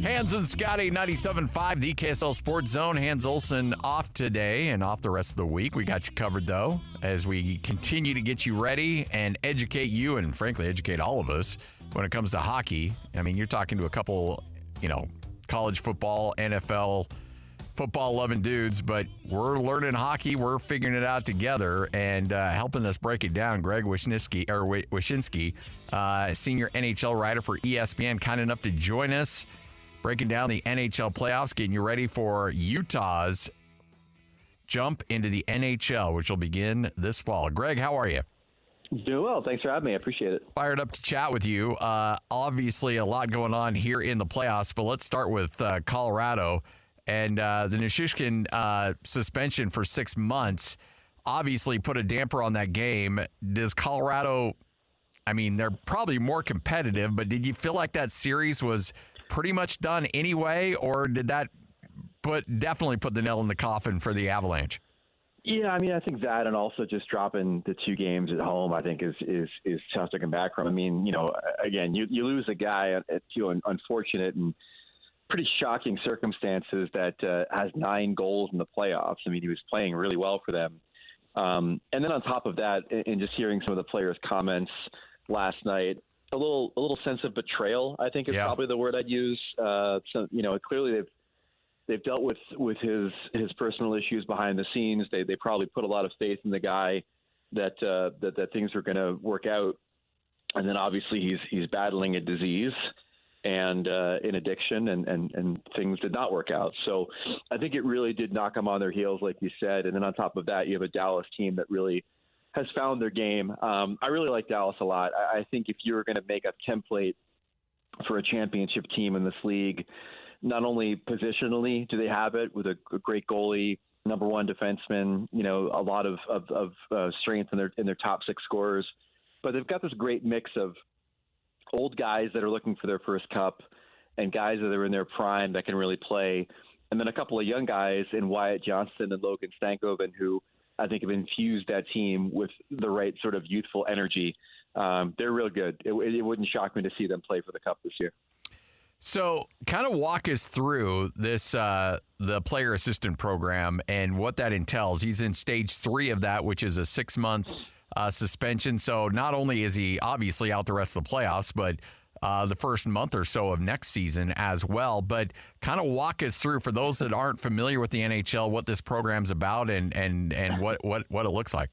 Hans and Scotty, 97.5, the KSL Sports Zone. Hans Olsen off today and off the rest of the week. We got you covered, though, as we continue to get you ready and educate you and, frankly, educate all of us when it comes to hockey. I mean, you're talking to a couple, college football, NFL, football-loving dudes, but we're learning hockey. We're figuring it out together, and helping us break it down, Greg Wyshynski, senior NHL writer for ESPN, kind enough to join us, breaking down the NHL playoffs, getting you ready for Utah's jump into the NHL, which will begin this fall. Greg, how are you? Doing well. Thanks for having me. I appreciate it. Fired up to chat with you. Obviously, a lot going on here in the playoffs, but let's start with Colorado. And the Wyshynski suspension for 6 months obviously put a damper on that game. Does Colorado, I mean, they're probably more competitive, but did you feel like that series was pretty much done anyway, or did that definitely put the nail in the coffin for the Avalanche? Yeah, I mean, I think that, and also just dropping the 2 games at home, I think is tough to come back from. I mean, again, you lose a guy at unfortunate and pretty shocking circumstances that has 9 goals in the playoffs. I mean, he was playing really well for them. And then on top of that, and just hearing some of the players' comments last night, a little sense of betrayal, I think is probably the word I'd use. So, clearly they've dealt with his personal issues behind the scenes. They probably put a lot of faith in the guy that things are going to work out. And then obviously he's battling a disease and in addiction, and things did not work out. So I think it really did knock them on their heels, like you said. And then on top of that, you have a Dallas team that really has found their game. I really like Dallas a lot. I think if you're going to make a template for a championship team in this league, not only positionally do they have it with a great goalie, number 1 defenseman, a lot of strength in their top 6 scorers, but they've got this great mix of old guys that are looking for their first cup and guys that are in their prime that can really play. And then a couple of young guys in Wyatt Johnston and Logan Stankoven, who I think have infused that team with the right sort of youthful energy. They're real good. It wouldn't shock me to see them play for the cup this year. So kind of walk us through this, the player assistant program and what that entails. He's in stage 3 of that, which is a 6-month suspension. So not only is he obviously out the rest of the playoffs, but the first month or so of next season as well. But kind of walk us through, for those that aren't familiar with the NHL, what this program's about and what it looks like.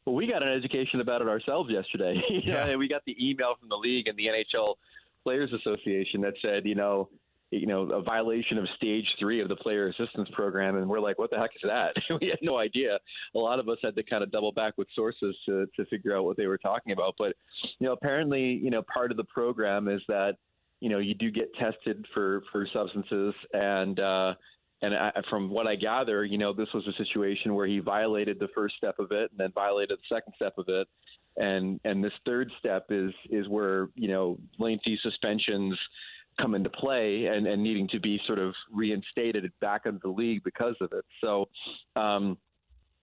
Well, we got an education about it ourselves yesterday. We got the email from the league and the NHL Players Association that said, a violation of stage 3 of the player assistance program. And we're like, what the heck is that? We had no idea. A lot of us had to kind of double back with sources to figure out what they were talking about. But, apparently, part of the program is that, you do get tested for substances. And from what I gather, this was a situation where he violated the first step of it and then violated the second step of it. And this third step is where, lengthy suspensions come into play and needing to be sort of reinstated back into the league because of it. So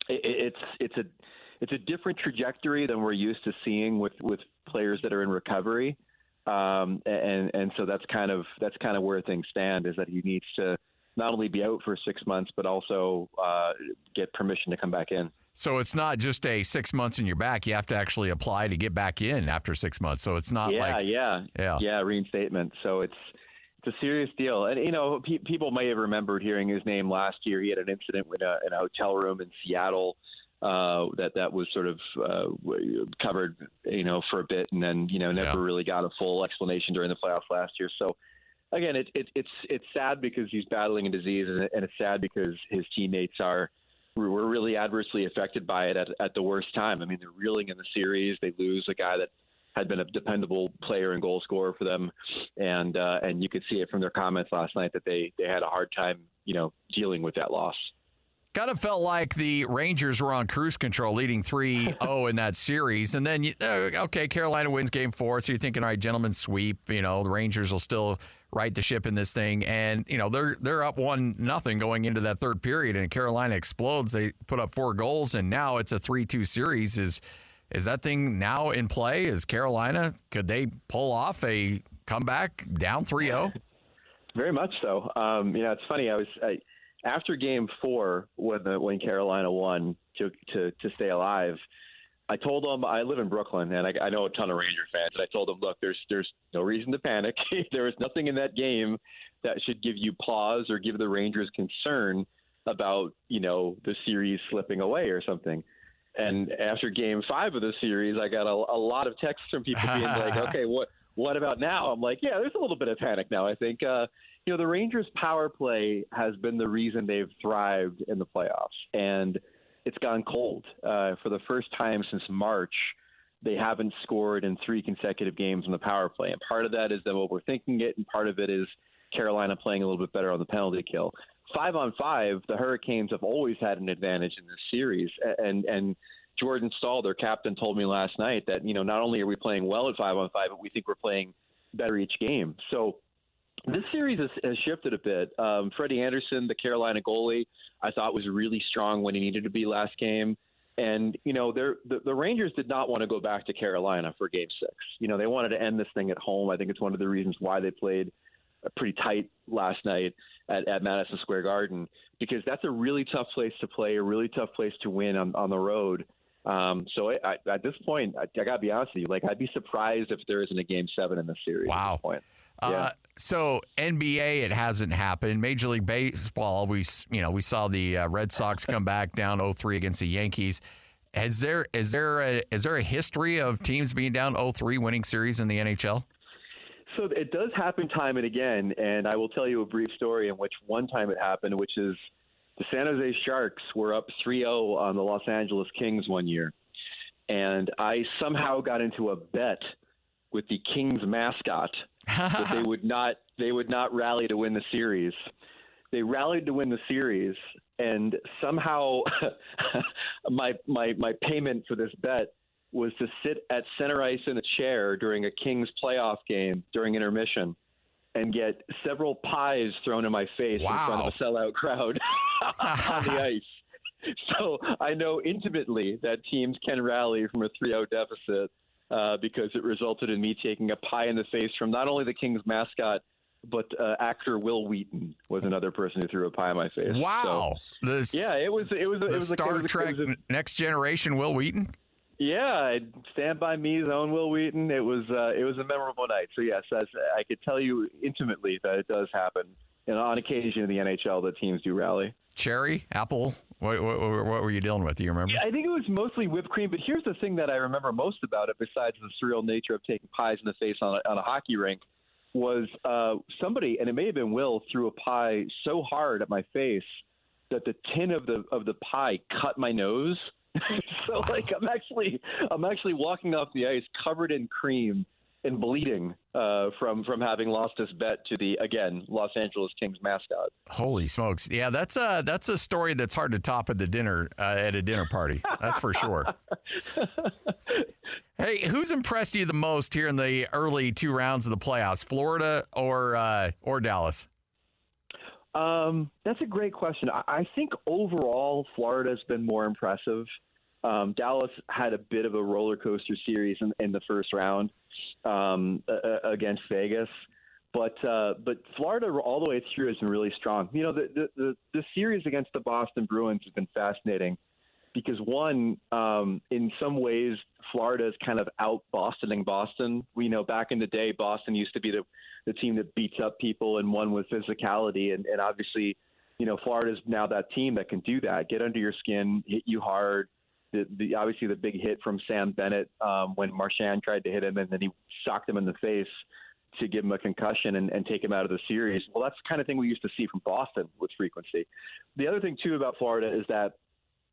it's a different trajectory than we're used to seeing with players that are in recovery. And so that's kind of where things stand, is that he needs to not only be out for 6 months, but also get permission to come back in. So it's not just a 6 months in your back. You have to actually apply to get back in after 6 months. So it's not reinstatement. So it's a serious deal. And, people may have remembered hearing his name last year. He had an incident in a hotel room in Seattle that was sort of covered, for a bit, and then, never really got a full explanation during the playoffs last year. So, again, it's sad because he's battling a disease, and it's sad because his teammates were really adversely affected by it at the worst time. I mean, they're reeling in the series. They lose a guy that had been a dependable player and goal scorer for them, and you could see it from their comments last night that they had a hard time, dealing with that loss. Kind of felt like the Rangers were on cruise control, leading 3-0 in that series. And then, Carolina wins game 4. So you're thinking, all right, gentlemen's sweep. The Rangers will still right the ship in this thing. And, they're up 1-0 going into that third period. And Carolina explodes. They put up 4 goals. And now it's a 3-2 series. Is that thing now in play? Is Carolina, could they pull off a comeback down 3-0? Very much so. It's funny. After Game 4, when Carolina won to stay alive, I told them I live in Brooklyn and I know a ton of Ranger fans, and I told them, look, there's no reason to panic. There is nothing in that game that should give you pause or give the Rangers concern about the series slipping away or something. And after Game 5 of the series, I got a lot of texts from people being like, okay, what about now? I'm like, yeah, there's a little bit of panic now. I think, the Rangers' power play has been the reason they've thrived in the playoffs. And it's gone cold. For the first time since March, they haven't scored in 3 consecutive games on the power play. And part of that is them overthinking it, and part of it is Carolina playing a little bit better on the penalty kill. 5-on-5, the Hurricanes have always had an advantage in this series. And Jordan Staal, their captain, told me last night that, not only are we playing well at 5-on-5, but we think we're playing better each game. So this series has shifted a bit. Freddie Anderson, the Carolina goalie, I thought was really strong when he needed to be last game. And, the Rangers did not want to go back to Carolina for Game 6. They wanted to end this thing at home. I think it's one of the reasons why they played pretty tight last night at Madison Square Garden, because that's a really tough place to play, a really tough place to win on the road. So at this point, I got to be honest with you, I'd be surprised if there isn't a Game 7 in this series. Wow. At this point. So NBA, it hasn't happened. Major League Baseball, we saw the Red Sox come back down 0-3 against the Yankees. Is there a history of teams being down 0-3 winning series in the NHL? So it does happen time and again, and I will tell you a brief story in which one time it happened, which is the San Jose Sharks were up 3-0 on the Los Angeles Kings one year, and I somehow got into a bet with the Kings mascot that they would not rally to win the series. They rallied to win the series, and somehow my payment for this bet was to sit at center ice in a chair during a Kings playoff game during intermission and get several pies thrown in my face in front of a sellout crowd on the ice. So I know intimately that teams can rally from a 3-0 deficit because it resulted in me taking a pie in the face from not only the Kings mascot, but actor Will Wheaton was another person who threw a pie in my face. Wow. So, it was Star Trek Next Generation Will Wheaton? Yeah, Stand By Me's own Will Wheaton. It was a memorable night. So yes, I could tell you intimately that it does happen. And on occasion in the NHL, the teams do rally. Cherry, apple, what were you dealing with? Do you remember? Yeah, I think it was mostly whipped cream. But here's the thing that I remember most about it, besides the surreal nature of taking pies in the face on a hockey rink, was somebody, and it may have been Will, threw a pie so hard at my face that the tin of the pie cut my nose. So I'm actually walking off the ice covered in cream and bleeding from having lost this bet to the, again, Los Angeles Kings mascot. Holy smokes! Yeah, that's a story that's hard to top at a dinner party. That's for sure. Hey, who's impressed you the most here in the early 2 rounds of the playoffs? Florida or Dallas? That's a great question. I think overall Florida's been more impressive. Dallas had a bit of a roller coaster series in the first round against Vegas, but Florida all the way through has been really strong. The series against the Boston Bruins has been fascinating because one, in some ways, Florida is kind of out-Bostoning Boston. We know back in the day, Boston used to be the team that beats up people and won with physicality. And obviously, Florida's now that team that can do that, get under your skin, hit you hard. Obviously the big hit from Sam Bennett when Marchand tried to hit him and then he socked him in the face to give him a concussion and take him out of the series. Well, that's the kind of thing we used to see from Boston with frequency. The other thing, too, about Florida is that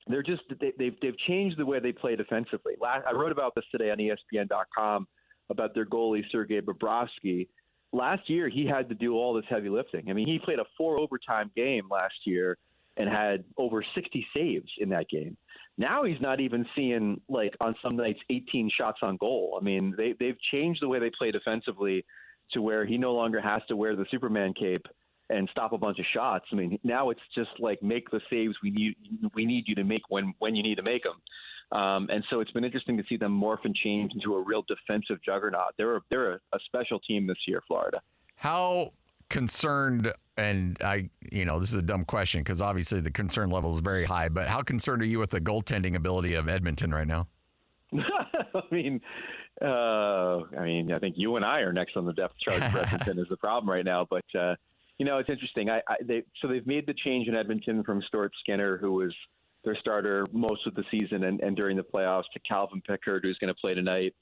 they've changed the way they play defensively. I wrote about this today on ESPN.com about their goalie, Sergei Bobrovsky. Last year, he had to do all this heavy lifting. I mean, he played a 4-overtime game last year and had over 60 saves in that game. Now he's not even seeing, on some nights, 18 shots on goal. I mean, they've changed the way they play defensively to where he no longer has to wear the Superman cape and stop a bunch of shots. I mean, now it's just make the saves we need you to make when you need to make them. And so it's been interesting to see them morph and change into a real defensive juggernaut. They're a special team this year, Florida. How concerned, and this is a dumb question because obviously the concern level is very high, but how concerned are you with the goaltending ability of Edmonton right now? I think you and I are next on the depth chart for Edmonton is the problem right now. But, it's interesting. They've made the change in Edmonton from Stuart Skinner, who was their starter most of the season and during the playoffs, to Calvin Pickard, who's going to play tonight.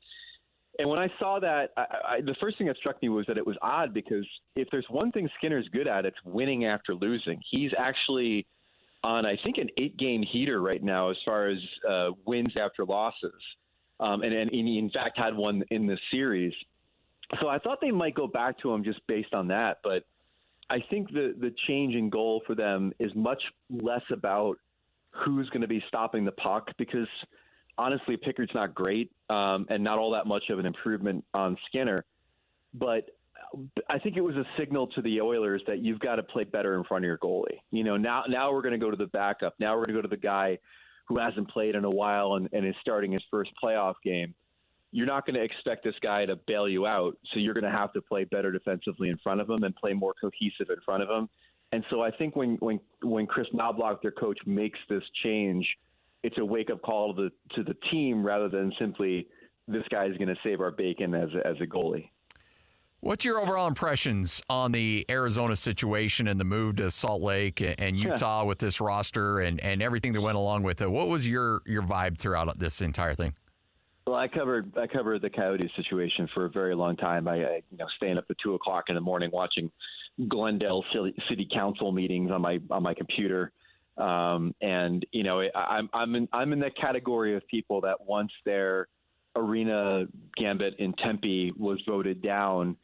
And when I saw that, the first thing that struck me was that it was odd because if there's one thing Skinner's good at, it's winning after losing. He's actually on, I think, an 8-game heater right now as far as wins after losses. And he, in fact, had one in this series. So I thought they might go back to him just based on that. But I think the change in goal for them is much less about who's going to be stopping the puck because, honestly, Pickard's not great and not all that much of an improvement on Skinner. But I think it was a signal to the Oilers that you've got to play better in front of your goalie. Now we're going to go to the backup. Now we're going to go to the guy who hasn't played in a while and is starting his first playoff game. You're not going to expect this guy to bail you out, so you're going to have to play better defensively in front of him and play more cohesive in front of him. And so I think when Chris Knobloch, their coach, makes this change, it's a wake-up call to the team rather than simply this guy is going to save our bacon as a goalie. What's your overall impressions on the Arizona situation and the move to Salt Lake and Utah with this roster and everything that went along with it? What was your vibe throughout this entire thing? Well, I covered the Coyotes situation for a very long time. I staying up at 2:00 in the morning watching Glendale City Council meetings on my computer, I'm in that category of people that once their arena gambit in Tempe was voted down,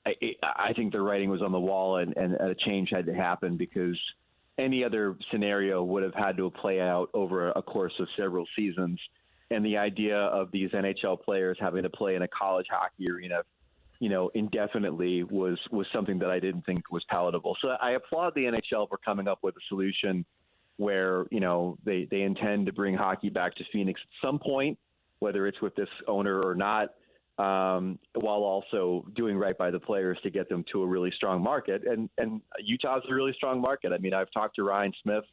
I think the writing was on the wall and a change had to happen because any other scenario would have had to play out over a course of several seasons. And the idea of these NHL players having to play in a college hockey arena, indefinitely was something that I didn't think was palatable. So I applaud the NHL for coming up with a solution where, they intend to bring hockey back to Phoenix at some point, whether it's with this owner or not, while also doing right by the players to get them to a really strong market. And Utah's a really strong market. I mean, I've talked to Ryan Smith.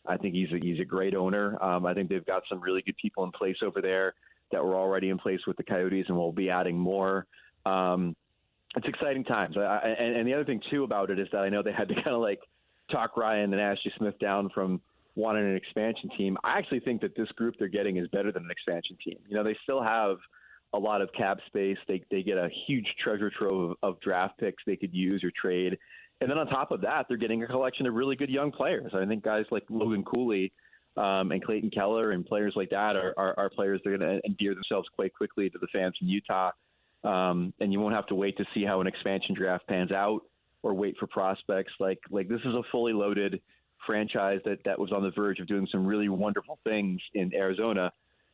I think he's a great owner. I think they've got some really good people in place over there that were already in place with the Coyotes and will be adding more. It's exciting times. And the other thing, too, about it is that I know they had to kind of talk Ryan and Ashley Smith down from wanting an expansion team. I actually think that this group they're getting is better than an expansion team. They still have a lot of cap space. They get a huge treasure trove of draft picks they could use or trade. And then on top of that, they're getting a collection of really good young players. I think guys like Logan Cooley and Clayton Keller and players like that are players that are going to endear themselves quite quickly to the fans in Utah. And you won't have to wait to see how an expansion draft pans out or wait for prospects. Like this is a fully loaded franchise that was on the verge of doing some really wonderful things in Arizona,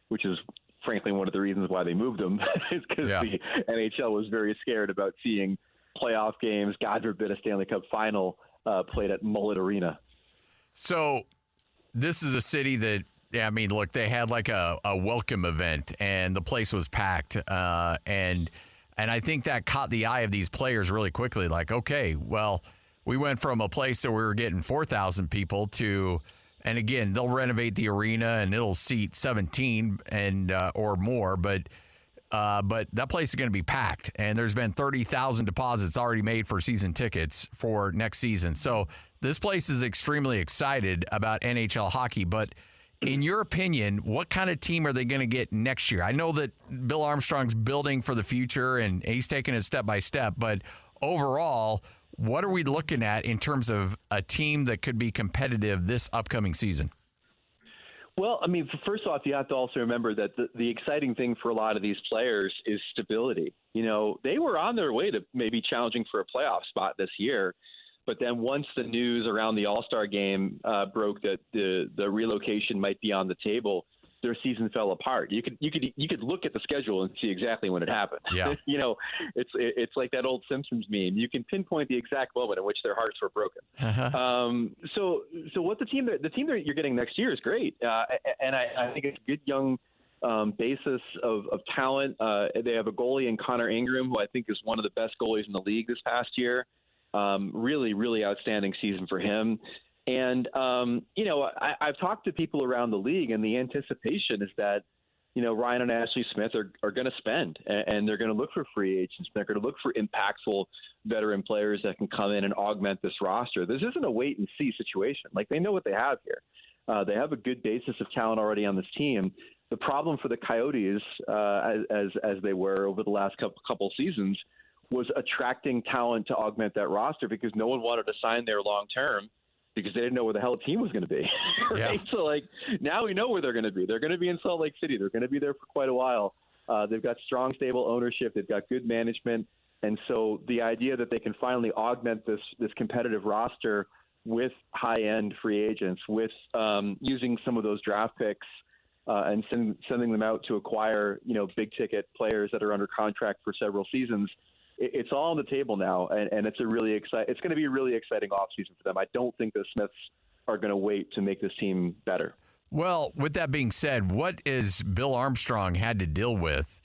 which is frankly one of the reasons why they moved them is because the NHL was very scared about seeing playoff games, God forbid a Stanley Cup final, played at Mullet Arena. So this is a city that, look, they had a welcome event and the place was packed. And I think that caught the eye of these players really quickly. Okay, well, we went from a place that we were getting 4,000 people to, and again, they'll renovate the arena and it'll seat 17 and or more, but that place is going to be packed, and there's been 30,000 deposits already made for season tickets for next season. So this place is extremely excited about NHL hockey. But in your opinion, what kind of team are they going to get next year? I know that Bill Armstrong's building for the future, and he's taking it step by step. But overall, what are we looking at in terms of a team that could be competitive this upcoming season? Well, first off, you have to also remember that the exciting thing for a lot of these players is stability. They were on their way to maybe challenging for a playoff spot this year, but then once the news around the All-Star game broke that the relocation might be on the table, their season fell apart. You could look at the schedule and see exactly when it happened. Yeah. It's like that old Simpsons meme. You can pinpoint the exact moment in which their hearts were broken. So what the team that you're getting next year is great, and I think it's a good young basis of talent. They have a goalie in Connor Ingram, who I think is one of the best goalies in the league this past year. Really, really outstanding season for him. And, I've talked to people around the league, and the anticipation is that, Ryan and Ashley Smith are going to spend, and they're going to look for free agents. They're going to look for impactful veteran players that can come in and augment this roster. This isn't a wait and see situation. Like, they know what they have here. They have a good basis of talent already on this team. The problem for the Coyotes, as they were over the last couple seasons, was attracting talent to augment that roster because no one wanted to sign there long term because they didn't know where the hell the team was going to be. Right? Yeah. So, now we know where they're going to be. They're going to be in Salt Lake City. They're going to be there for quite a while. They've got strong, stable ownership. They've got good management. And so the idea that they can finally augment this competitive roster with high-end free agents, with using some of those draft picks and sending them out to acquire, big-ticket players that are under contract for several seasons, it's all on the table now, and it's it's going to be a really exciting offseason for them. I don't think the Smiths are going to wait to make this team better. Well, with that being said, what is Bill Armstrong had to deal with?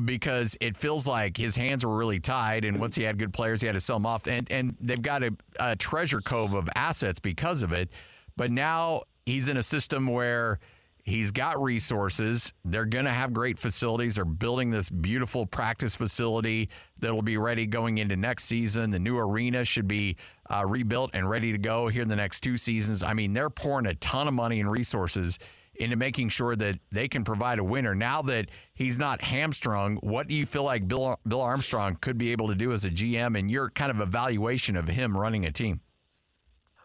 Because it feels like his hands were really tied, and once he had good players, he had to sell them off. And they've got a treasure cove of assets because of it. But now he's in a system where he's got resources. They're going to have great facilities. They're building this beautiful practice facility that'll be ready going into next season. The new arena should be rebuilt and ready to go here in the next 2 seasons. I mean, they're pouring a ton of money and resources into making sure that they can provide a winner. Now that he's not hamstrung, what do you feel like Bill Armstrong could be able to do as a GM and your kind of evaluation of him running a team?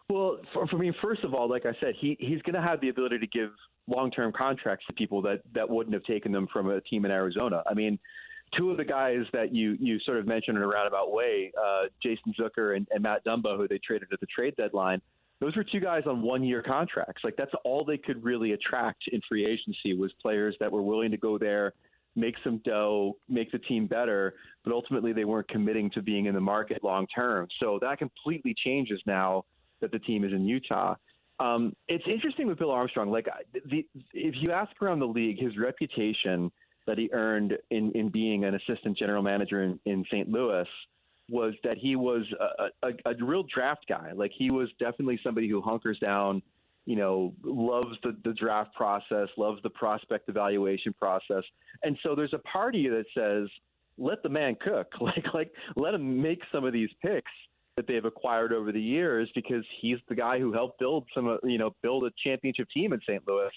Well, for me, first of all, like I said, he's going to have the ability to give long-term contracts to people that wouldn't have taken them from a team in Arizona. I mean, 2 of the guys that you sort of mentioned in a roundabout way, Jason Zucker and Matt Dumba, who they traded at the trade deadline, those were 2 guys on 1-year contracts. Like, that's all they could really attract in free agency was players that were willing to go there, make some dough, make the team better, but ultimately they weren't committing to being in the market long term. So that completely changes now that the team is in Utah. It's interesting with Bill Armstrong. Like, if you ask around the league, his reputation that he earned in being an assistant general manager in St. Louis was that he was a real draft guy. Like, he was definitely somebody who hunkers down, loves the draft process, loves the prospect evaluation process. And so there's a part of you that says, let the man cook, like let him make some of these picks that they've acquired over the years, because he's the guy who helped build build a championship team in St. Louis.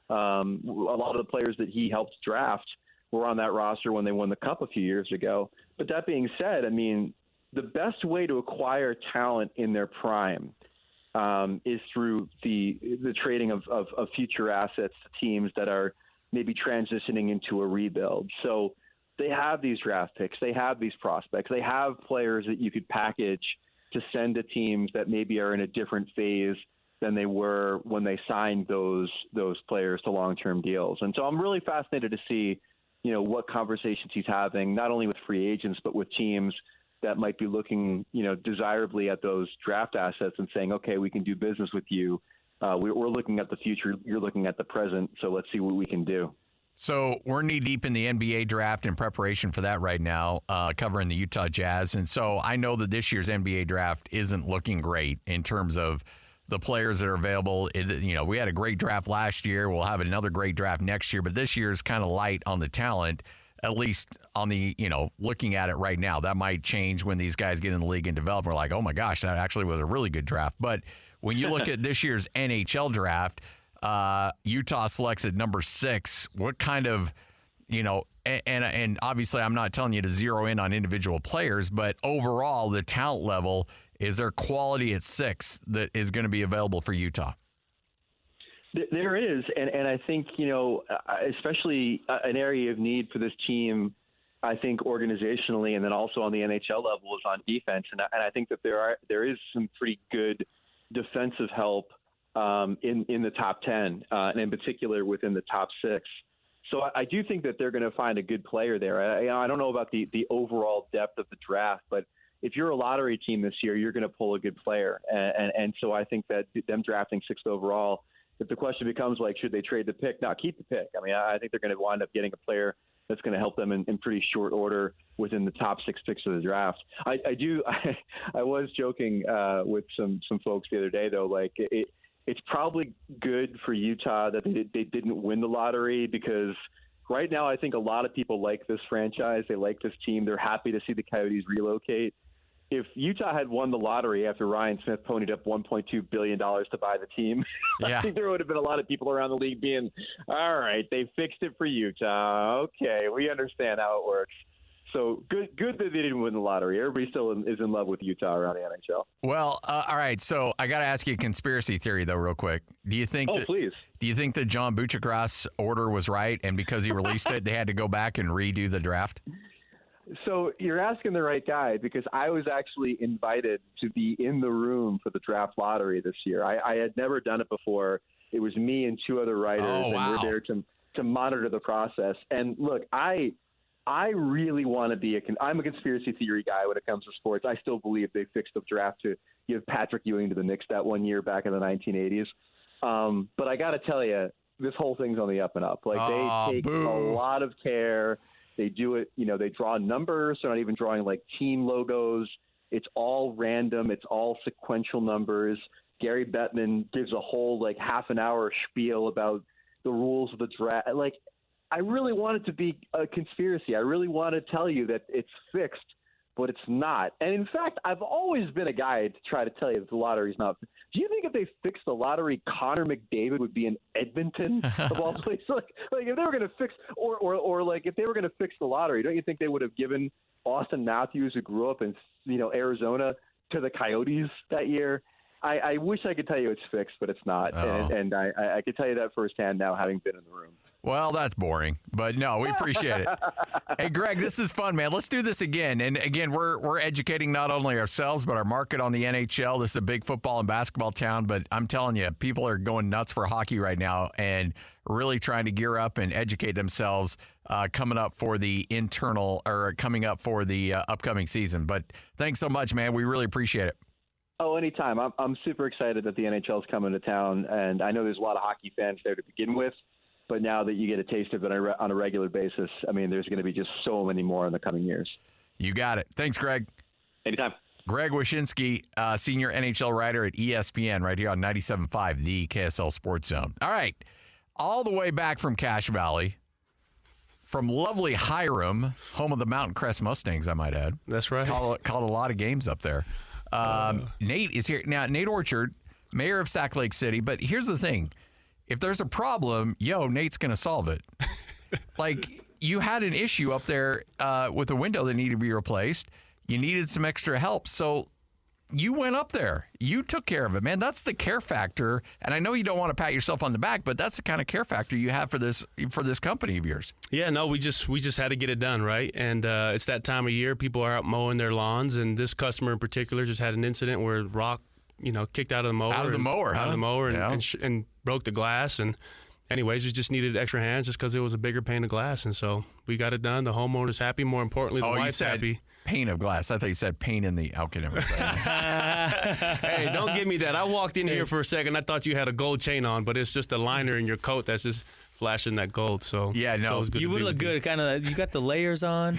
A lot of the players that he helped draft were on that roster when they won the Cup a few years ago. But that being said, I mean, the best way to acquire talent in their prime is through the trading of future assets to teams that are maybe transitioning into a rebuild. So they have these draft picks, they have these prospects, they have players that you could package to send to teams that maybe are in a different phase than they were when they signed those players to long-term deals. And so I'm really fascinated to see, what conversations he's having, not only with free agents, but with teams that might be looking, desirably at those draft assets and saying, okay, we can do business with you. We're looking at the future. You're looking at the present. So let's see what we can do. So we're knee deep in the NBA draft in preparation for that right now, covering the Utah Jazz. And so I know that this year's NBA draft isn't looking great in terms of the players that are available. We had a great draft last year. We'll have another great draft next year, but this year is kind of light on the talent, at least on the, looking at it right now. That might change when these guys get in the league and develop. We're like, oh my gosh, that actually was a really good draft. But when you look at this year's NHL draft, Utah selects at number 6. What kind of, and obviously I'm not telling you to zero in on individual players, but overall the talent level, is there quality at 6 that is going to be available for Utah? There is, and I think, especially an area of need for this team, I think organizationally and then also on the NHL level is on defense. And I think that there is some pretty good defensive help in the top 10, and in particular within the top 6. So I do think that they're going to find a good player there. I don't know about the overall depth of the draft, but if you're a lottery team this year, you're going to pull a good player. And so I think that them drafting 6th overall, if the question becomes like, should they trade the pick? No, keep the pick. I mean, I think they're going to wind up getting a player that's going to help them in pretty short order within the top 6 picks of the draft. I was joking with some folks the other day, though, like it's probably good for Utah that they didn't win the lottery, because right now I think a lot of people like this franchise. They like this team. They're happy to see the Coyotes relocate. If Utah had won the lottery after Ryan Smith ponied up $1.2 billion to buy the team, I think there would have been a lot of people around the league being, all right, they fixed it for Utah. Okay, we understand how it works. So good that they didn't win the lottery. Everybody still is in love with Utah around the NHL. Well, all right. So I got to ask you a conspiracy theory, though, real quick. Do you think? Please. Do you think that John Buccigross order was right, and because he released it, they had to go back and redo the draft? So you're asking the right guy, because I was actually invited to be in the room for the draft lottery this year. I had never done it before. It was me and 2 other writers, and we're there to monitor the process. And look, I really want to be I'm a conspiracy theory guy when it comes to sports. I still believe they fixed the draft to give Patrick Ewing to the Knicks that one year back in the 1980s. But I got to tell you, this whole thing's on the up and up. Like, they take a lot of care. They do it, they draw numbers. They're not even drawing like team logos. It's all random. It's all sequential numbers. Gary Bettman gives a whole like half an hour spiel about the rules of the draft. Like, I really want it to be a conspiracy. I really want to tell you that it's fixed, but it's not. And in fact, I've always been a guy to try to tell you that the lottery's not. Do you think if they fixed the lottery, Connor McDavid would be in Edmonton of all places? Like if they were going to fix, or like if they were going to fix the lottery, don't you think they would have given Austin Matthews, who grew up in Arizona, to the Coyotes that year? I wish I could tell you it's fixed, but it's not. And I could tell you that firsthand now, having been in the room. Well, that's boring, but no, we appreciate it. Hey, Greg, this is fun, man. Let's do this again. And again, we're educating not only ourselves, but our market on the NHL. This is a big football and basketball town, but I'm telling you, people are going nuts for hockey right now and really trying to gear up and educate themselves coming up for the upcoming season. But thanks so much, man. We really appreciate it. Oh, anytime. I'm super excited that the NHL is coming to town, and I know there's a lot of hockey fans there to begin with. But now that you get a taste of it on a regular basis, I mean, there's going to be just so many more in the coming years. You got it. Thanks, Greg. Anytime. Greg Wyshynski, senior NHL writer at ESPN, right here on 97.5, the KSL Sports Zone. All right. All the way back from Cache Valley, from lovely Hiram, home of the Mountain Crest Mustangs, I might add. That's right. Called a lot of games up there. Nate is here. Now, Nate Orchard, mayor of Sac Lake City. But here's the thing. If there's a problem, Nate's going to solve it. Like, you had an issue up there with a window that needed to be replaced. You needed some extra help. So you went up there. You took care of it, man. That's the care factor. And I know you don't want to pat yourself on the back, but that's the kind of care factor you have for this company of yours. Yeah, no, we just had to get it done, right? And it's that time of year. People are out mowing their lawns, and this customer in particular just had an incident where rock, kicked out of the mower. Out of the mower, and broke the glass. And anyways, we just needed extra hands just because it was a bigger pane of glass. And so we got it done. The homeowner's happy. More importantly, the wife's happy. Pane of glass. I thought you said pain in the... Okay, never mind. Hey, don't give me that. I walked in here for a second. I thought you had a gold chain on, but it's just a liner in your coat that's just flashing that gold. So yeah, no. So you would look good. Kind of, you got the layers on,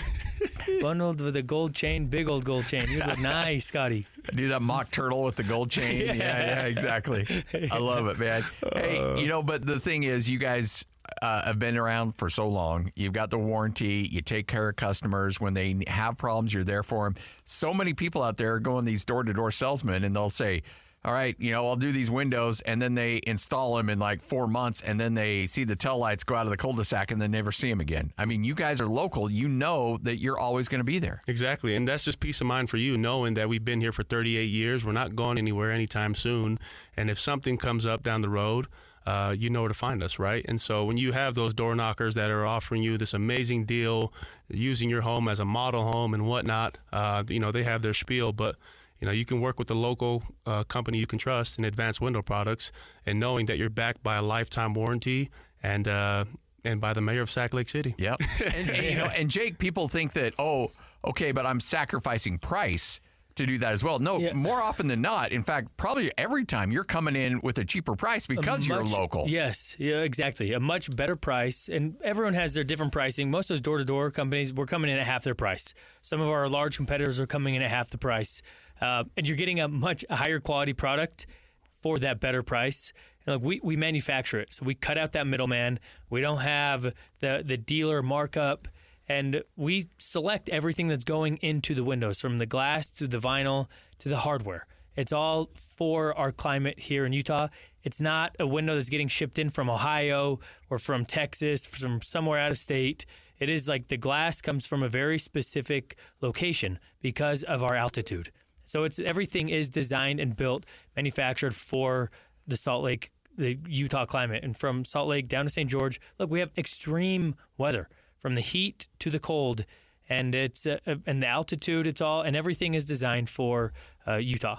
bundled with a gold chain, big old gold chain. You look nice, Scotty. Do that mock turtle with the gold chain. Yeah, exactly. I love it, man. Hey, but the thing is, you guys have been around for so long. You've got the warranty. You take care of customers. When they have problems, you're there for them. So many people out there are going these door-to-door salesmen, and they'll say, all right, I'll do these windows, and then they install them in like 4 months, and then they see the tail lights go out of the cul-de-sac, and then never see them again. I mean, you guys are local. You know that you're always going to be there. Exactly, and that's just peace of mind for you, knowing that we've been here for 38 years. We're not going anywhere anytime soon, and if something comes up down the road, you know where to find us, right? And so when you have those door knockers that are offering you this amazing deal, using your home as a model home and whatnot, they have their spiel, but you can work with the local company you can trust in Advanced Window Products, and knowing that you're backed by a lifetime warranty and by the mayor of Sac Lake City. Yep. And Jake, people think that, but I'm sacrificing price. to do that as well. No, more often than not, in fact, probably every time you're coming in with a cheaper price because you're local. Yes, yeah, exactly. A much better price, and everyone has their different pricing. Most of those door-to-door companies, we're coming in at half their price. Some of our large competitors are coming in at half the price. And you're getting a much higher quality product for that better price. And look, we manufacture it, so we cut out that middleman. We don't have the dealer markup. And we select everything that's going into the windows, from the glass to the vinyl to the hardware. It's all for our climate here in Utah. It's not a window that's getting shipped in from Ohio or from Texas, from somewhere out of state. It is like the glass comes from a very specific location because of our altitude. So everything is designed and built, manufactured for the Utah climate. And from Salt Lake down to St. George, look, we have extreme weather. From the heat to the cold, and it's and the altitude, and everything is designed for Utah.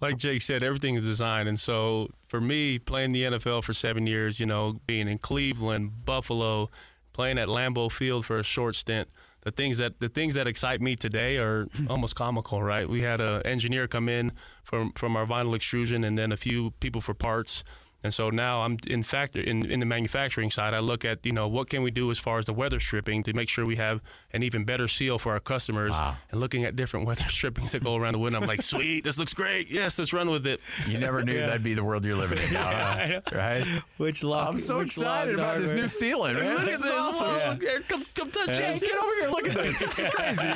Like Jake said, everything is designed, and so for me, playing the NFL for 7 years, being in Cleveland, Buffalo, playing at Lambeau Field for a short stint, the things that excite me today are almost comical, right? We had an engineer come in from our vinyl extrusion, and then a few people for parts. And so now I'm in the manufacturing side. I look at what can we do as far as the weather stripping to make sure we have an even better seal for our customers. Wow. And looking at different weather strippings that go around the window, I'm like, sweet, this looks great. Yes, let's run with it. You never knew that'd be the world you're living in now, right? I'm so excited about this new sealing, man. Look at this! Awesome. Yeah. Come touch this. Get over here. Look at this. This is crazy.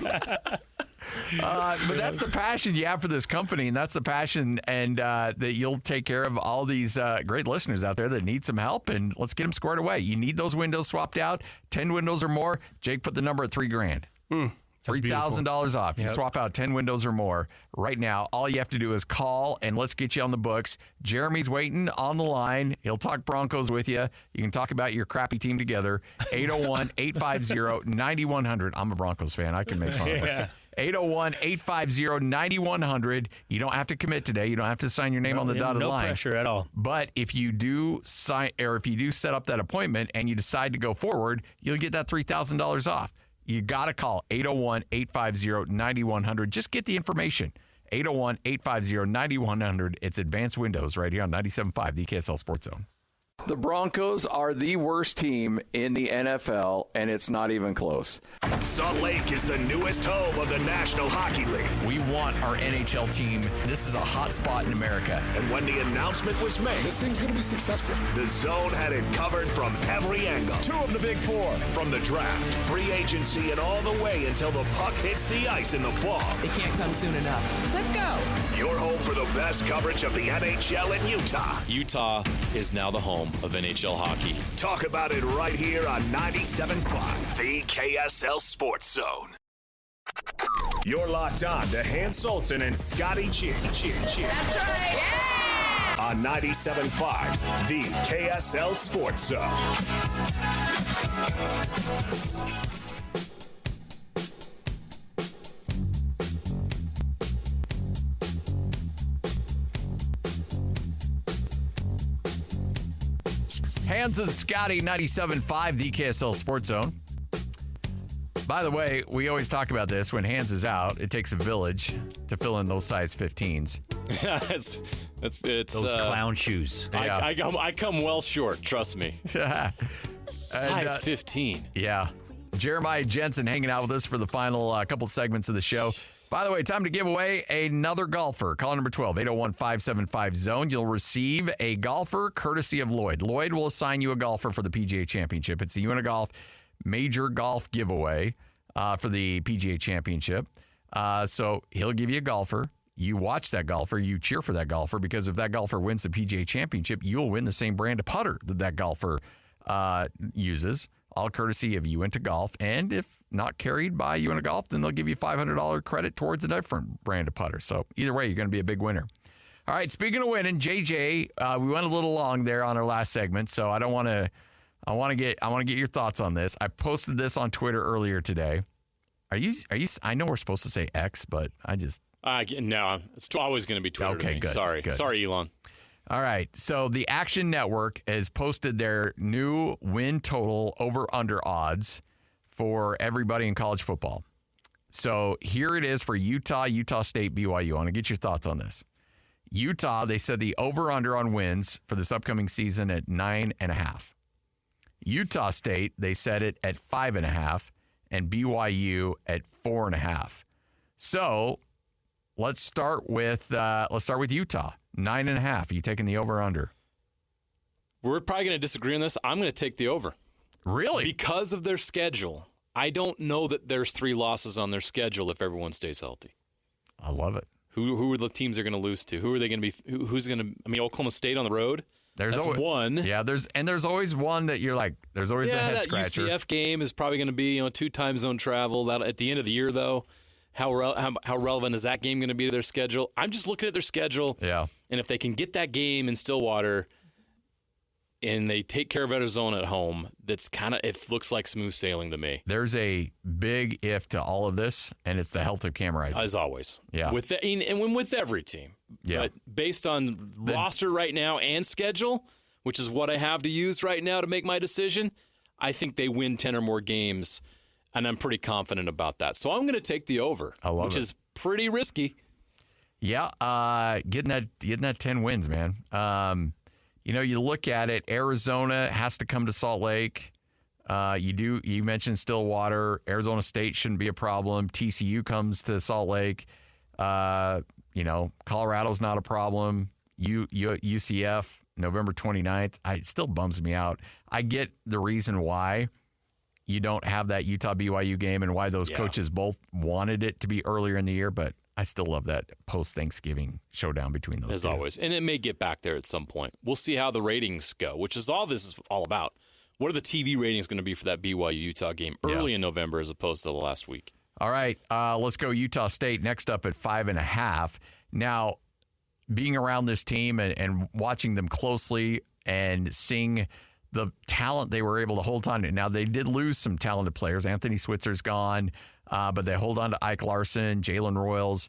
But that's the passion you have for this company, and that's the passion, and that you'll take care of all these great listeners out there that need some help, and let's get them squared away. You need those windows swapped out, 10 windows or more. Jake put the number at $3,000. $3,000 off. You swap out 10 windows or more right now. All you have to do is call, and let's get you on the books. Jeremy's waiting on the line. He'll talk Broncos with you. You can talk about your crappy team together. 801-850-9100. I'm a Broncos fan. I can make fun of it. 801-850-9100. You don't have to commit today. You don't have to sign your name on the dotted line. No pressure at all. But if you do set up that appointment and you decide to go forward, you'll get that $3,000 off. You got to call 801-850-9100. Just get the information. 801-850-9100. It's Advanced Windows right here on 97.5, the KSL Sports Zone. The Broncos are the worst team in the NFL, and it's not even close. Salt Lake is the newest home of the National Hockey League. We want our NHL team. This is a hot spot in America. And when the announcement was made, this thing's going to be successful. The Zone had it covered from every angle. 2 of the big 4. From the draft, free agency, and all the way until the puck hits the ice in the fall. It can't come soon enough. Let's go. Your home for the best coverage of the NHL in Utah. Utah is now the home of NHL hockey. Talk about it right here on 97.5, the KSL Sports Zone. You're locked on to Hans Olsen and Scotty Cheer. That's right. Yeah! On 97.5, the KSL Sports Zone. Hans and Scotty, 97.5, the KSL Sports Zone. By the way, we always talk about this. When Hans is out, it takes a village to fill in those size 15s. it's those clown shoes. Yeah. I come well short, trust me. Size 15. Yeah. Jeremiah Jensen hanging out with us for the final couple segments of the show. By the way, time to give away another golfer. Call number 12, 801-575-ZONE. You'll receive a golfer courtesy of Lloyd. Lloyd will assign you a golfer for the PGA Championship. It's the Unigolf Major Golf Giveaway for the PGA Championship. So he'll give you a golfer. You watch that golfer. You cheer for that golfer, because if that golfer wins the PGA Championship, you'll win the same brand of putter that golfer uses. All courtesy of You Into Golf. And if not carried by You Into Golf, then they'll give you $500 credit towards a different brand of putter. So either way, you're going to be a big winner. All right, speaking of winning, JJ, we went a little long there on our last segment, so I want to get your thoughts on this. I posted this on Twitter earlier today. Are you? I know we're supposed to say X, but I just no, it's always going to be Twitter. Okay, to me. Good. Sorry, Elon. All right, so the Action Network has posted their new win total over-under odds for everybody in college football. So here it is for Utah, Utah State, BYU. I want to get your thoughts on this. Utah, they said the over-under on wins for this upcoming season at 9.5. Utah State, they set it at 5.5, and BYU at 4.5. So let's start with Utah, 9.5. Are you taking the over/under? We're probably going to disagree on this. I'm going to take the over. Really? Because of their schedule. I don't know that there's 3 losses on their schedule if everyone stays healthy. I love it. Who are the teams they're going to lose to? Who are they going to be? Who's going to? I mean, Oklahoma State on the road. That's always one. Yeah, there's always one that you're like. There's always the head scratcher. That UCF game is probably going to be 2 time zone travel. That at the end of the year though, how relevant is that game going to be to their schedule? I'm just looking at their schedule. Yeah. And if they can get that game in Stillwater, and they take care of Arizona at home, it looks like smooth sailing to me. There's a big if to all of this, and it's the health of Cam Rising. As always. Yeah. With every team. Yeah. But based on roster right now and schedule, which is what I have to use right now to make my decision, I think they win 10 or more games, and I'm pretty confident about that. So I'm going to take the over, which is pretty risky. Yeah, getting that 10 wins, man. You look at it, Arizona has to come to Salt Lake. You mentioned Stillwater. Arizona State shouldn't be a problem. TCU comes to Salt Lake. Colorado's not a problem. UCF, November 29th. It still bums me out. I get the reason why you don't have that Utah-BYU game and why those coaches both wanted it to be earlier in the year, but I still love that post-Thanksgiving showdown between those two. As always. And it may get back there at some point. We'll see how the ratings go, which is all this is all about. What are the TV ratings going to be for that BYU-Utah game early in November as opposed to the last week? All right, let's go Utah State next up at 5.5. Now, being around this team and watching them closely and seeing the talent they were able to hold on to. Now, they did lose some talented players. Anthony Switzer's gone, but they hold on to Ike Larson, Jalen Royals.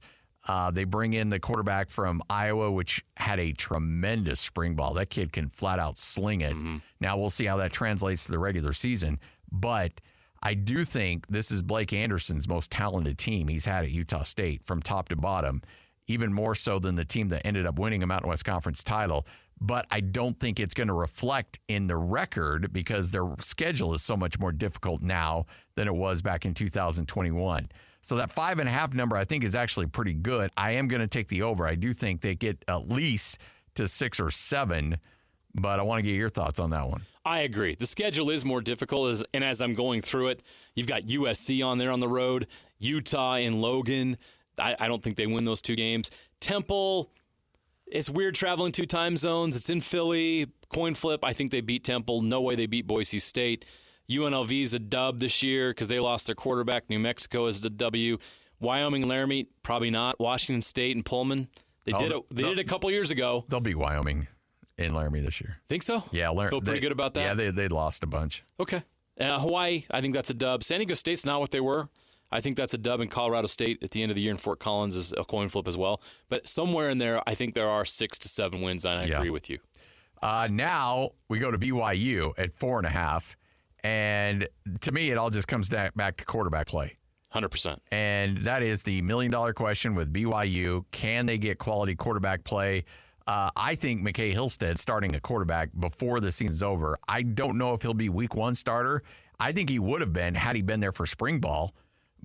They bring in the quarterback from Iowa, which had a tremendous spring ball. That kid can flat out sling it. Mm-hmm. Now, we'll see how that translates to the regular season. But I do think this is Blake Anderson's most talented team he's had at Utah State from top to bottom, even more so than the team that ended up winning a Mountain West Conference title. But I don't think it's going to reflect in the record because their schedule is so much more difficult now than it was back in 2021. So that 5.5 number I think is actually pretty good. I am going to take the over. I do think they get at least to 6 or 7, but I want to get your thoughts on that one. I agree. The schedule is more difficult, and as I'm going through it, you've got USC on there on the road, Utah and Logan. I don't think they win those 2 games. Temple, it's weird traveling 2 time zones. It's in Philly. Coin flip. I think they beat Temple. No way they beat Boise State. UNLV is a dub this year because they lost their quarterback. New Mexico is the W. Wyoming and Laramie, probably not. Washington State and Pullman. They did it a couple years ago. They'll beat Wyoming and Laramie this year. Think so? Yeah. Feel pretty good about that? Yeah, they lost a bunch. Okay. Hawaii, I think that's a dub. San Diego State's not what they were. I think that's a dub, in Colorado State at the end of the year in Fort Collins is a coin flip as well. But somewhere in there, I think there are 6 to 7 wins, and I agree with you. Now we go to BYU at 4.5, and to me, it all just comes back to quarterback play. 100%. And that is the $1 million question with BYU. Can they get quality quarterback play? I think McKay Hillstead starting a quarterback before the season's over. I don't know if he'll be week 1 starter. I think he would have been had he been there for spring ball.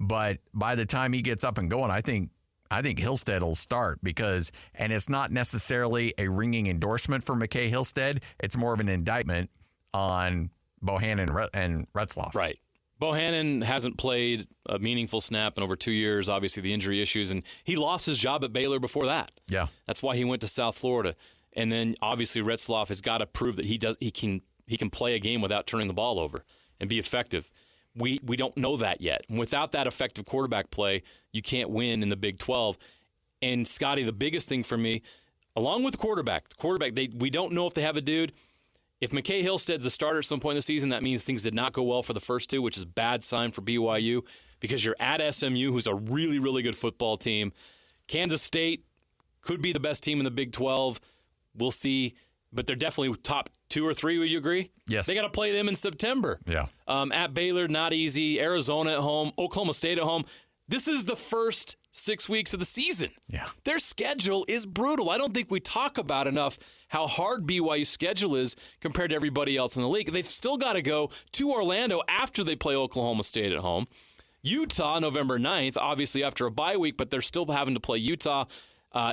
But by the time he gets up and going, I think Hillstead will start and it's not necessarily a ringing endorsement for McKay Hillstead. It's more of an indictment on Bohannon and Retzloff. Right. Bohannon hasn't played a meaningful snap in over 2 years, obviously the injury issues, and he lost his job at Baylor before that. Yeah. That's why he went to South Florida. And then obviously Retzloff has got to prove that he can play a game without turning the ball over and be effective. We don't know that yet. And without that effective quarterback play, you can't win in the Big 12. And Scotty, the biggest thing for me, along with the quarterback, we don't know if they have a dude. If McKay Hillstead's the starter at some point in the season, that means things did not go well for the first 2, which is a bad sign for BYU because you're at SMU, who's a really, really good football team. Kansas State could be the best team in the Big 12. We'll see. But they're definitely top 2 or 3, would you agree? Yes. They got to play them in September. Yeah. At Baylor, not easy. Arizona at home. Oklahoma State at home. This is the first 6 weeks of the season. Yeah. Their schedule is brutal. I don't think we talk about enough how hard BYU's schedule is compared to everybody else in the league. They've still got to go to Orlando after they play Oklahoma State at home. Utah, November 9th, obviously after a bye week, but they're still having to play Utah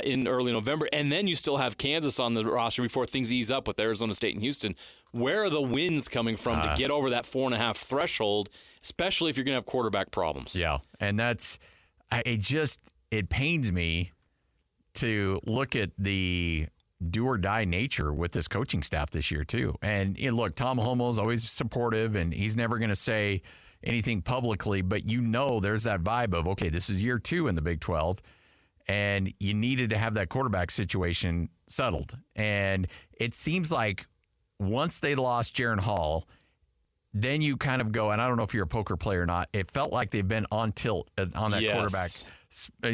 in early November. And then you still have Kansas on the roster before things ease up with Arizona State and Houston. Where are the wins coming from to get over that 4.5 threshold, especially if you're going to have quarterback problems? Yeah, and it pains me to look at the do-or-die nature with this coaching staff this year, too. And look, Tom Homel's always supportive, and he's never going to say anything publicly, but there's that vibe of, okay, this is year 2 in the Big 12, and you needed to have that quarterback situation settled. And it seems like once they lost Jaron Hall, then you kind of go, and I don't know if you're a poker player or not, it felt like they've been on tilt on that quarterback.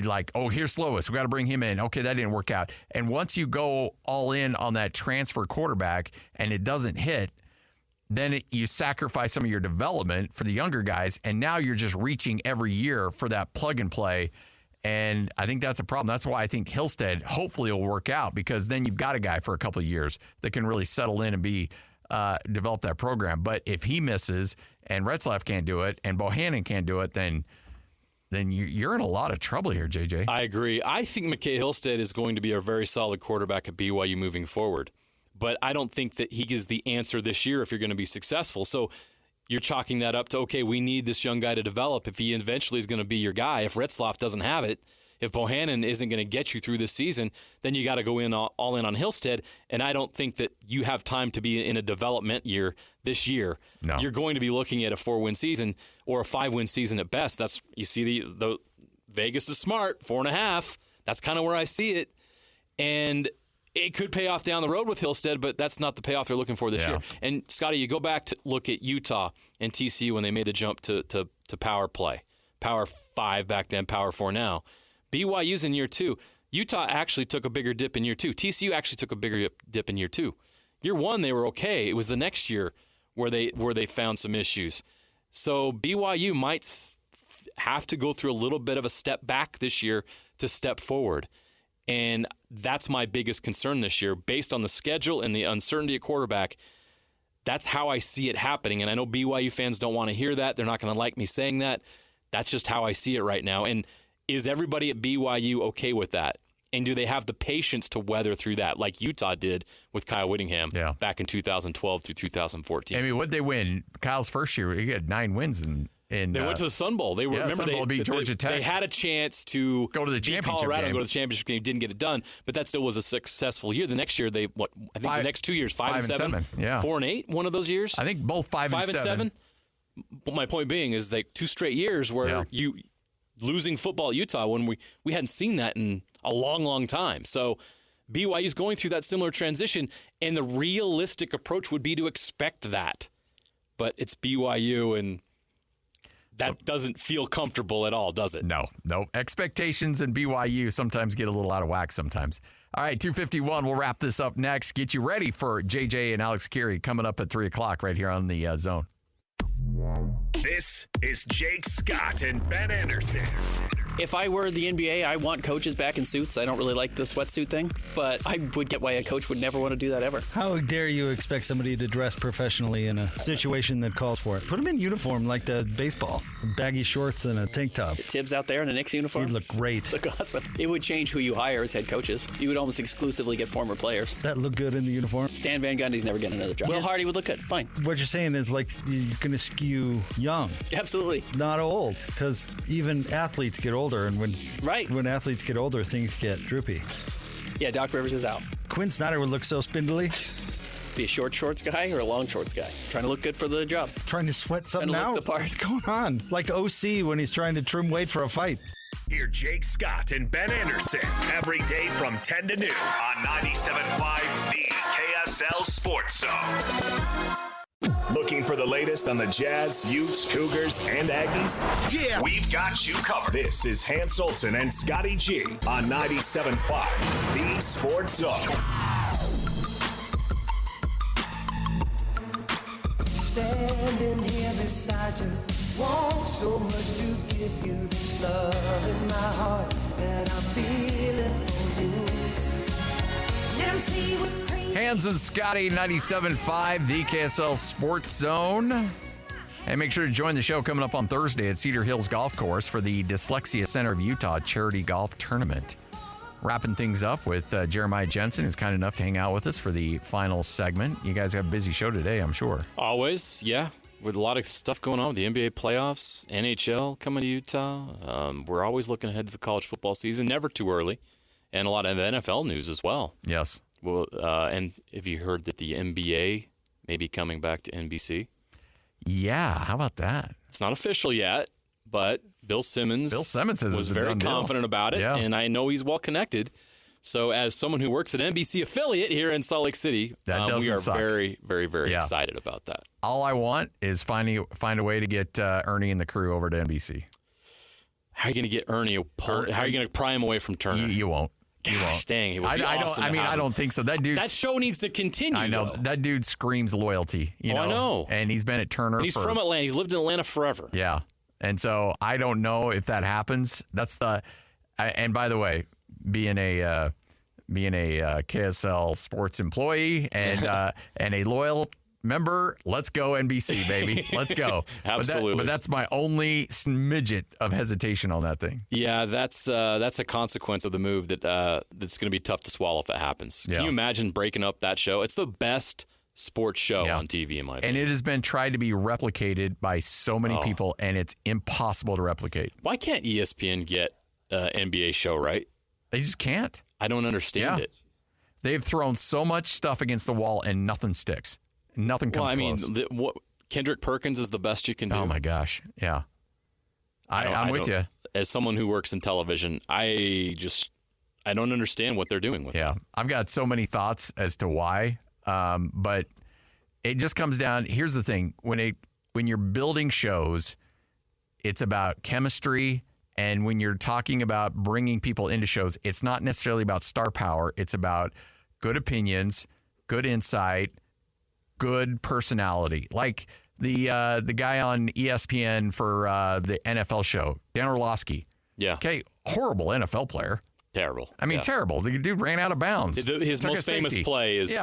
Like, oh, here's Slovis. We got to bring him in. Okay, that didn't work out. And once you go all in on that transfer quarterback and it doesn't hit, then you sacrifice some of your development for the younger guys, and now you're just reaching every year for that plug and play. And I think that's a problem. That's why I think Hillstead hopefully will work out, because then you've got a guy for a couple of years that can really settle in and develop that program. But if he misses and Retzlaff can't do it and Bohannon can't do it, then you're in a lot of trouble here, JJ. I agree. I think McKay Hillstead is going to be a very solid quarterback at BYU moving forward. But I don't think that he is the answer this year if you're going to be successful. So you're chalking that up to, okay, we need this young guy to develop. If he eventually is going to be your guy, if Retzlaff doesn't have it, if Bohannon isn't going to get you through this season, then you got to go in all in on Hillstead. And I don't think that you have time to be in a development year this year. No. You're going to be looking at a 4-win season or a 5-win season at best. That's, you see, the Vegas is smart, 4.5. That's kind of where I see it. And it could pay off down the road with Hillstead, but that's not the payoff they're looking for this year. And, Scotty, you go back to look at Utah and TCU when they made the jump to power play. Power 5 back then, Power 4 now. BYU's in year 2. Utah actually took a bigger dip in year 2. TCU actually took a bigger dip in year 2. Year 1, they were okay. It was the next year where they found some issues. So BYU might have to go through a little bit of a step back this year to step forward. And that's my biggest concern this year. Based on the schedule and the uncertainty at quarterback, that's how I see it happening. And I know BYU fans don't want to hear that. They're not going to like me saying that. That's just how I see it right now. And is everybody at BYU okay with that? And do they have the patience to weather through that like Utah did with Kyle Whittingham back in 2012 through 2014? I mean, what'd they win? Kyle's first year, he had 9 wins they went to the Sun Bowl. They beat Georgia Tech. They had a chance to go to the championship Colorado game. And go to the championship game. Didn't get it done, but that still was a successful year. The next year, the next 2 years, 5-7, 4-8. One of those years, I think both 5 and 7. But my point being is 2 straight years where you losing football at Utah when we hadn't seen that in a long, long time. So BYU's going through that similar transition, and the realistic approach would be to expect that. But it's BYU, and that doesn't feel comfortable at all, does it? No. Expectations in BYU sometimes get a little out of whack sometimes. All right, 2:51. We'll wrap this up next. Get you ready for JJ and Alex Carey coming up at 3 o'clock right here on the Zone. This is Jake Scott and Ben Anderson. If I were the NBA, I want coaches back in suits. I don't really like the sweatsuit thing, but I would get why a coach would never want to do that ever. How dare you expect somebody to dress professionally in a situation that calls for it? Put them in uniform like the baseball. Some baggy shorts and a tank top. Tibbs out there in a Knicks uniform. He'd look great. Look awesome. It would change who you hire as head coaches. You would almost exclusively get former players. That look good in the uniform? Stan Van Gundy's never getting another job. Will Hardy would look good. Fine. What you're saying is like you're going to skew young. Absolutely. Not old, because even athletes get older, and when athletes get older, things get droopy. Yeah, Doc Rivers is out. Quinn Snyder would look so spindly. Be a short shorts guy or a long shorts guy? Trying to look good for the job. Trying to sweat something out. Look the part. What's going on? Like OC when he's trying to trim weight for a fight. Hear Jake Scott and Ben Anderson every day from 10 to noon on 97.5 The KSL Sports Zone. Looking for the latest on the Jazz, Utes, Cougars, and Aggies? Yeah! We've got you covered. This is Hans Olsen and Scotty G on 97.5 The Sports Zone. Standing here beside you, want so much to give you this love in my heart that I'm feeling for you. Let 'em see what Hands and Scotty, 97.5, the KSL Sports Zone. And make sure to join the show coming up on Thursday at Cedar Hills Golf Course for the Dyslexia Center of Utah Charity Golf Tournament. Wrapping things up with Jeremiah Jensen, who's kind enough to hang out with us for the final segment. You guys have a busy show today, I'm sure. Always, yeah. With a lot of stuff going on with the NBA playoffs, NHL coming to Utah. We're always looking ahead to the college football season, never too early. And a lot of NFL news as well. Yes. Well, and have you heard that the NBA may be coming back to NBC? Yeah, how about that? It's not official yet, but Bill Simmons says was very confident about it, and I know he's well connected. So as someone who works at an NBC affiliate here in Salt Lake City, we are very, very, very excited about that. All I want is find a way to get Ernie and the crew over to NBC. How are you going to get Ernie? How are you going to pry him away from Turner? You won't. Gosh, dang, it would be awesome. I don't think so. That show needs to continue. I know. Though. That dude screams loyalty. You know? I know. And he's been at Turner. And he's from Atlanta. He's lived in Atlanta forever. Yeah. And so I don't know if that happens. And by the way, being a KSL sports employee and a loyal member, let's go NBC, baby. Let's go. Absolutely. But that's my only smidget of hesitation on that thing. Yeah, that's a consequence of the move that's going to be tough to swallow if it happens. Yeah. Can you imagine breaking up that show? It's the best sports show on TV, in my opinion. And it has been tried to be replicated by so many people, and it's impossible to replicate. Why can't ESPN get an NBA show right? They just can't. I don't understand it. They've thrown so much stuff against the wall, and nothing sticks. Nothing comes close. What Kendrick Perkins is the best you can do. Oh, my gosh. Yeah. I'm with you. As someone who works in television, I don't understand what they're doing with it. Yeah. I've got so many thoughts as to why. But it just comes down. Here's the thing. When you're building shows, it's about chemistry. And when you're talking about bringing people into shows, it's not necessarily about star power. It's about good opinions, good insight, good personality. Like the guy on ESPN for the NFL show, Dan Orlovsky. Yeah. Okay, horrible NFL player. Terrible. I mean, terrible. The dude ran out of bounds. His most famous play is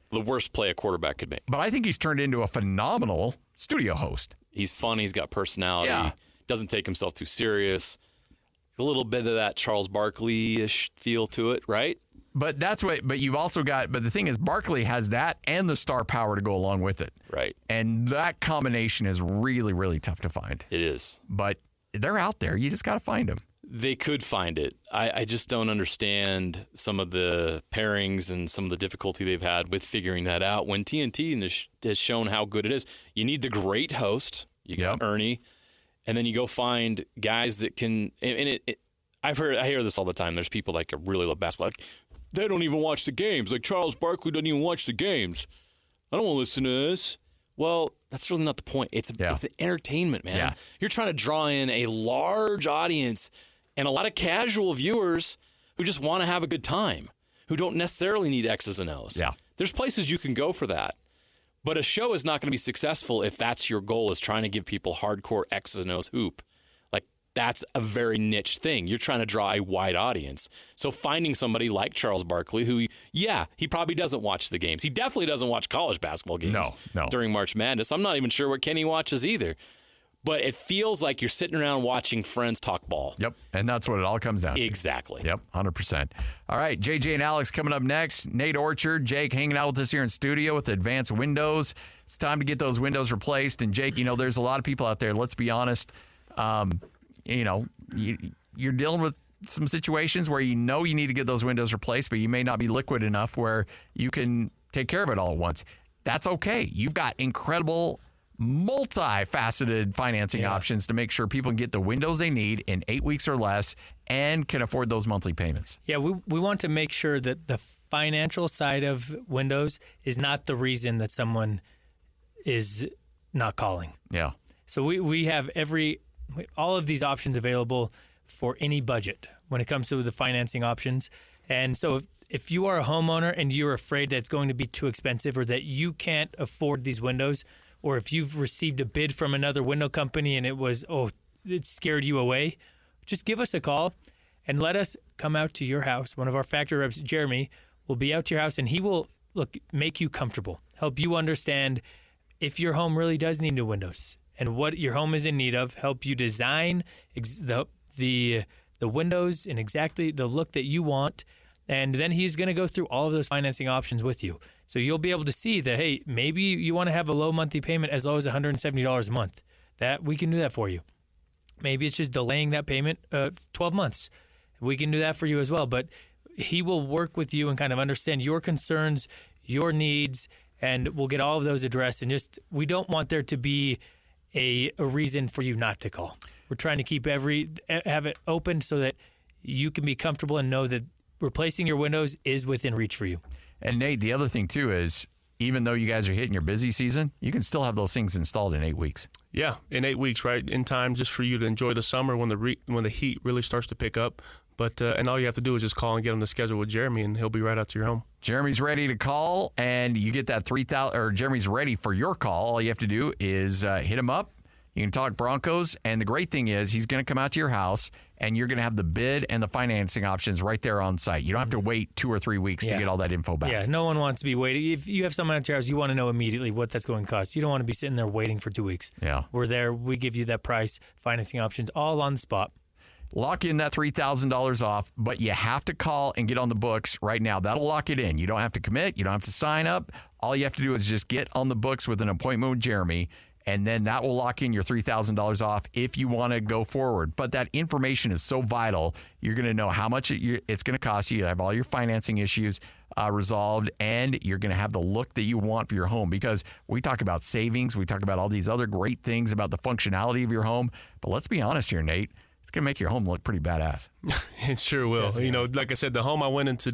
the worst play a quarterback could make. But I think he's turned into a phenomenal studio host. He's funny. He's got personality. Yeah. Doesn't take himself too serious. A little bit of that Charles Barkley-ish feel to it, right? But you've also got, but the thing is, Barkley has that and the star power to go along with it. Right. And that combination is really, really tough to find. It is. But they're out there. You just got to find them. They could find it. I just don't understand some of the pairings and some of the difficulty they've had with figuring that out when TNT has shown how good it is. You need the great host. You got Ernie. And then you go find guys that can, and I hear this all the time. There's people that really love basketball. Like, they don't even watch the games. Like Charles Barkley doesn't even watch the games. I don't want to listen to this. Well, that's really not the point. It's an entertainment, man. Yeah. You're trying to draw in a large audience and a lot of casual viewers who just want to have a good time, who don't necessarily need X's and O's. Yeah. There's places you can go for that. But a show is not going to be successful if that's your goal, is trying to give people hardcore X's and O's hoop. Like, that's a very niche thing. You're trying to draw a wide audience. So finding somebody like Charles Barkley, who, he probably doesn't watch the games. He definitely doesn't watch college basketball games during March Madness. I'm not even sure what Kenny watches either. But it feels like you're sitting around watching friends talk ball. Yep, and that's what it all comes down to. Exactly. Yep, 100%. All right, JJ and Alex coming up next. Nate Orchard, Jake hanging out with us here in studio with Advanced Windows. It's time to get those windows replaced. And Jake, there's a lot of people out there, let's be honest, you're dealing with some situations where you need to get those windows replaced, but you may not be liquid enough where you can take care of it all at once. That's okay. You've got incredible multifaceted financing options to make sure people can get the windows they need in 8 weeks or less and can afford those monthly payments. Yeah, we want to make sure that the financial side of windows is not the reason that someone is not calling. Yeah. So we have all of these options available for any budget when it comes to the financing options. And so if you are a homeowner and you're afraid that it's going to be too expensive or that you can't afford these windows, or if you've received a bid from another window company and it scared you away, just give us a call and let us come out to your house. One of our factory reps, Jeremy, will be out to your house, and he will make you comfortable, help you understand if your home really does need new windows and what your home is in need of, help you design the windows and exactly the look that you want. And then he's going to go through all of those financing options with you. So you'll be able to see that, hey, maybe you want to have a low monthly payment as low as $170 a month. That we can do that for you. Maybe it's just delaying that payment 12 months. We can do that for you as well. But he will work with you and kind of understand your concerns, your needs, and we'll get all of those addressed. And we don't want there to be a reason for you not to call. We're trying to keep have it open so that you can be comfortable and know that replacing your windows is within reach for you. And Nate, the other thing too is, even though you guys are hitting your busy season, you can still have those things installed in 8 weeks. Yeah, in 8 weeks, right? In time just for you to enjoy the summer when the heat really starts to pick up. But and all you have to do is just call and get on the schedule with Jeremy, and he'll be right out to your home. Jeremy's ready to call, and you get that 3,000. Or Jeremy's ready for your call. All you have to do is hit him up. You can talk Broncos, and the great thing is he's going to come out to your house, and you're going to have the bid and the financing options right there on site. You don't have to wait 2 or 3 weeks to get all that info back. Yeah, no one wants to be waiting. If you have someone at your house, you want to know immediately what that's going to cost. You don't want to be sitting there waiting for 2 weeks. Yeah. We're there. We give you that price, financing options, all on the spot. Lock in that $3,000 off, but you have to call and get on the books right now. That'll lock it in. You don't have to commit. You don't have to sign up. All you have to do is just get on the books with an appointment with Jeremy, and then that will lock in your $3,000 off if you want to go forward. But that information is so vital. You're going to know how much it's going to cost you. You have all your financing issues resolved, and you're going to have the look that you want for your home, because we talk about savings. We talk about all these other great things about the functionality of your home. But let's be honest here, Nate. It's going to make your home look pretty badass. It sure will. Definitely. You know, like I said, the home I went into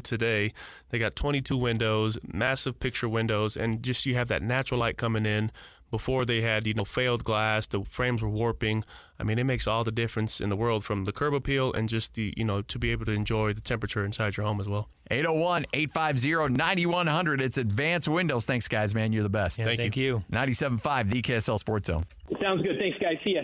today, they got 22 windows, massive picture windows, and just you have that natural light coming in. Before they had, failed glass, the frames were warping. I mean, it makes all the difference in the world from the curb appeal and just the, to be able to enjoy the temperature inside your home as well. 801-850-9100. It's Advanced Windows. Thanks, guys, man. You're the best. Yeah, thank you. 97.5, the KSL Sports Zone. Sounds good. Thanks, guys. See ya.